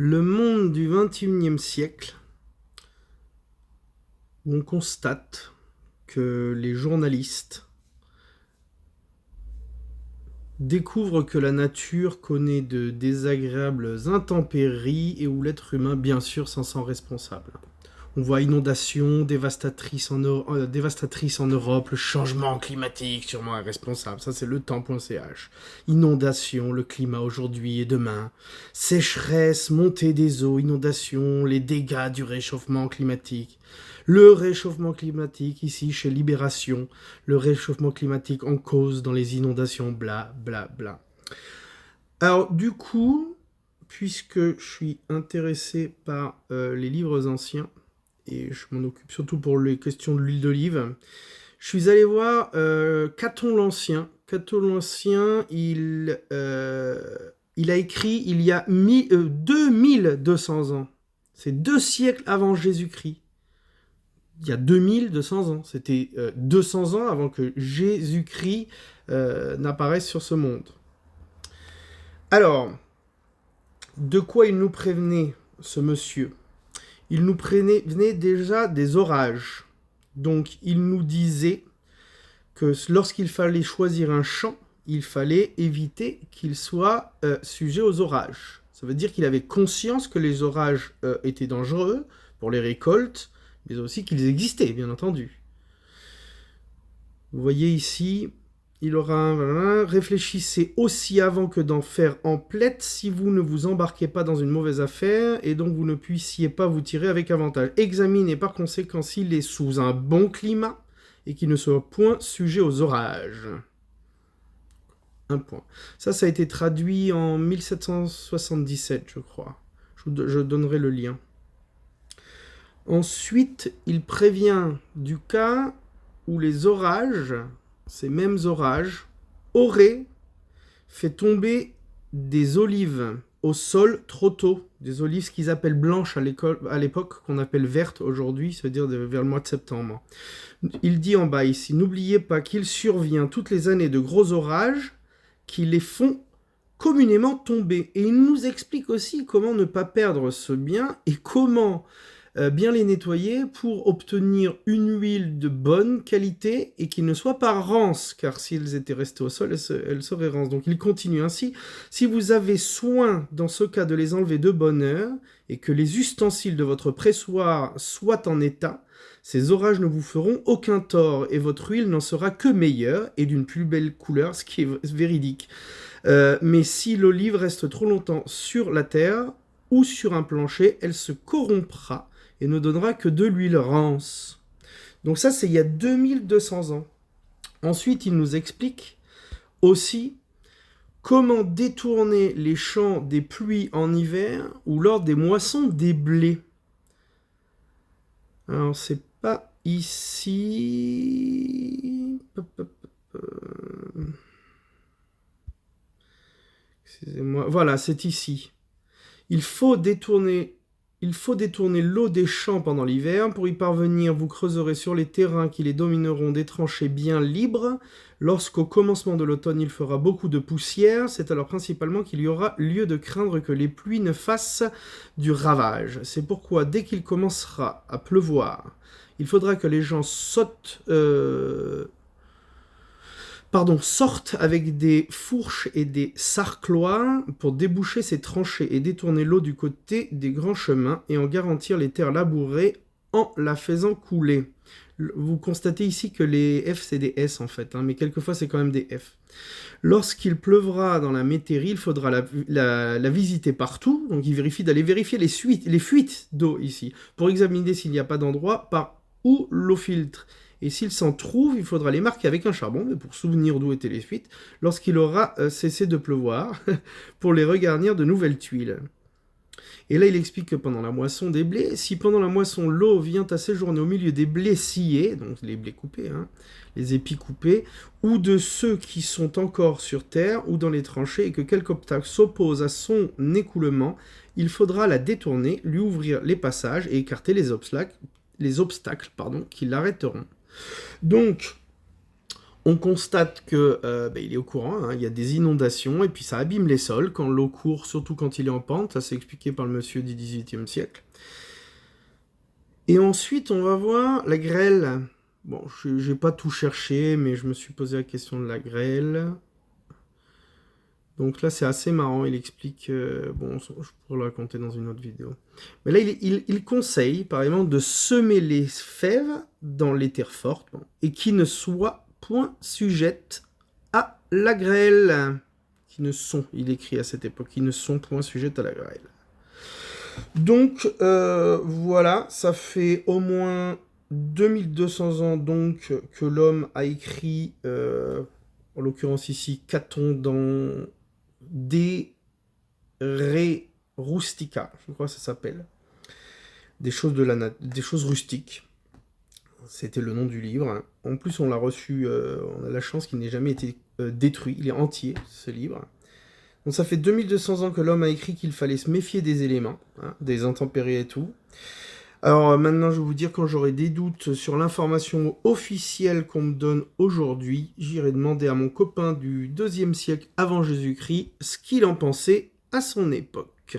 Le monde du XXIe siècle, où on constate que les journalistes découvrent que la nature connaît de désagréables intempéries et où l'être humain, bien sûr, s'en sent responsable. On voit inondations dévastatrices en Europe, le changement climatique sûrement est responsable, ça c'est le temps.ch. Inondations, le climat aujourd'hui et demain, sécheresse, montée des eaux, inondations, les dégâts du réchauffement climatique. Le réchauffement climatique ici chez Libération, le réchauffement climatique en cause dans les inondations, bla bla bla. Alors du coup, puisque je suis intéressé par les livres anciens, et je m'en occupe surtout pour les questions de l'huile d'olive. Je suis allé voir Caton l'Ancien. Caton l'Ancien, il a écrit il y a 2200 ans. C'est 2 siècles avant Jésus-Christ. Il y a 2200 ans. C'était 200 ans avant que Jésus-Christ n'apparaisse sur ce monde. Alors, de quoi il nous prévenait, ce monsieur ? Il nous prévenait déjà des orages. Donc, il nous disait que lorsqu'il fallait choisir un champ, il fallait éviter qu'il soit sujet aux orages. Ça veut dire qu'il avait conscience que les orages étaient dangereux pour les récoltes, mais aussi qu'ils existaient, bien entendu. Vous voyez ici, il aura réfléchissez aussi avant que d'en faire emplette si vous ne vous embarquez pas dans une mauvaise affaire et donc vous ne puissiez pas vous tirer avec avantage. Examinez par conséquent s'il est sous un bon climat et qu'il ne soit point sujet aux orages. Un point. Ça a été traduit en 1777, je crois. Je donnerai le lien. Ensuite, il prévient du cas où les orages, ces mêmes orages, auraient fait tomber des olives au sol trop tôt. Des olives ce qu'ils appellent blanches à l'époque, qu'on appelle vertes aujourd'hui, c'est-à-dire vers le mois de septembre. Il dit en bas ici, n'oubliez pas qu'il survient toutes les années de gros orages qui les font communément tomber. Et il nous explique aussi comment ne pas perdre ce bien et comment bien les nettoyer pour obtenir une huile de bonne qualité et qui ne soit pas rance, car s'ils étaient restés au sol, elles seraient rances. Donc il continue ainsi, si vous avez soin dans ce cas de les enlever de bonne heure et que les ustensiles de votre pressoir soient en état, ces orages ne vous feront aucun tort et votre huile n'en sera que meilleure et d'une plus belle couleur, ce qui est véridique. Mais si l'olive reste trop longtemps sur la terre ou sur un plancher, elle se corrompra et ne donnera que de l'huile rance. Donc ça, c'est il y a 2200 ans. Ensuite, il nous explique aussi comment détourner les champs des pluies en hiver ou lors des moissons des blés. Alors, c'est pas ici. Excusez-moi. Voilà, c'est ici. Il faut détourner l'eau des champs pendant l'hiver. Pour y parvenir, vous creuserez sur les terrains qui les domineront des tranchées bien libres. Lorsqu'au commencement de l'automne, il fera beaucoup de poussière, c'est alors principalement qu'il y aura lieu de craindre que les pluies ne fassent du ravage. C'est pourquoi, dès qu'il commencera à pleuvoir, il faudra que les gens sortent avec des fourches et des sarcloirs pour déboucher ces tranchées et détourner l'eau du côté des grands chemins et en garantir les terres labourées en la faisant couler. Vous constatez ici que les F c'est des S en fait, mais quelquefois c'est quand même des F. Lorsqu'il pleuvra dans la métairie, il faudra la visiter partout, donc il vérifie d'aller vérifier les fuites d'eau ici, pour examiner s'il n'y a pas d'endroit par où l'eau filtre. Et s'il s'en trouve, il faudra les marquer avec un charbon, mais pour souvenir d'où étaient les fuites, lorsqu'il aura cessé de pleuvoir, pour les regarnir de nouvelles tuiles. Et là, il explique que pendant la moisson des blés, si pendant la moisson, l'eau vient à séjourner au milieu des blés sciés, donc les blés coupés, les épis coupés, ou de ceux qui sont encore sur terre ou dans les tranchées, et que quelque obstacle s'oppose à son écoulement, il faudra la détourner, lui ouvrir les passages et écarter les obstacles qui l'arrêteront. Donc, On constate que il est au courant, hein, il y a des inondations, et puis ça abîme les sols quand l'eau court, surtout quand il est en pente, ça c'est expliqué par le monsieur du XVIIIe siècle. Et ensuite, on va voir la grêle. Bon, je n'ai pas tout cherché, mais je me suis posé la question de la grêle. Donc là, c'est assez marrant, il explique... bon, je pourrais le raconter dans une autre vidéo. Mais là, il conseille, par exemple, de semer les fèves dans les terres fortes, bon, et qui ne soient point sujettes à la grêle. Qui ne sont, il écrit à cette époque, qui ne sont point sujettes à la grêle. Donc, voilà, ça fait au moins 2200 ans donc que l'homme a écrit, en l'occurrence ici, Caton dans De Re Rustica, je crois que ça s'appelle. Des choses rustiques. C'était le nom du livre. En plus, on l'a reçu, on a la chance qu'il n'ait jamais été détruit. Il est entier, ce livre. Donc ça fait 2200 ans que l'homme a écrit qu'il fallait se méfier des éléments, hein, des intempéries et tout. Alors maintenant, je vais vous dire, quand j'aurai des doutes sur l'information officielle qu'on me donne aujourd'hui, j'irai demander à mon copain du 2e siècle avant Jésus-Christ ce qu'il en pensait à son époque.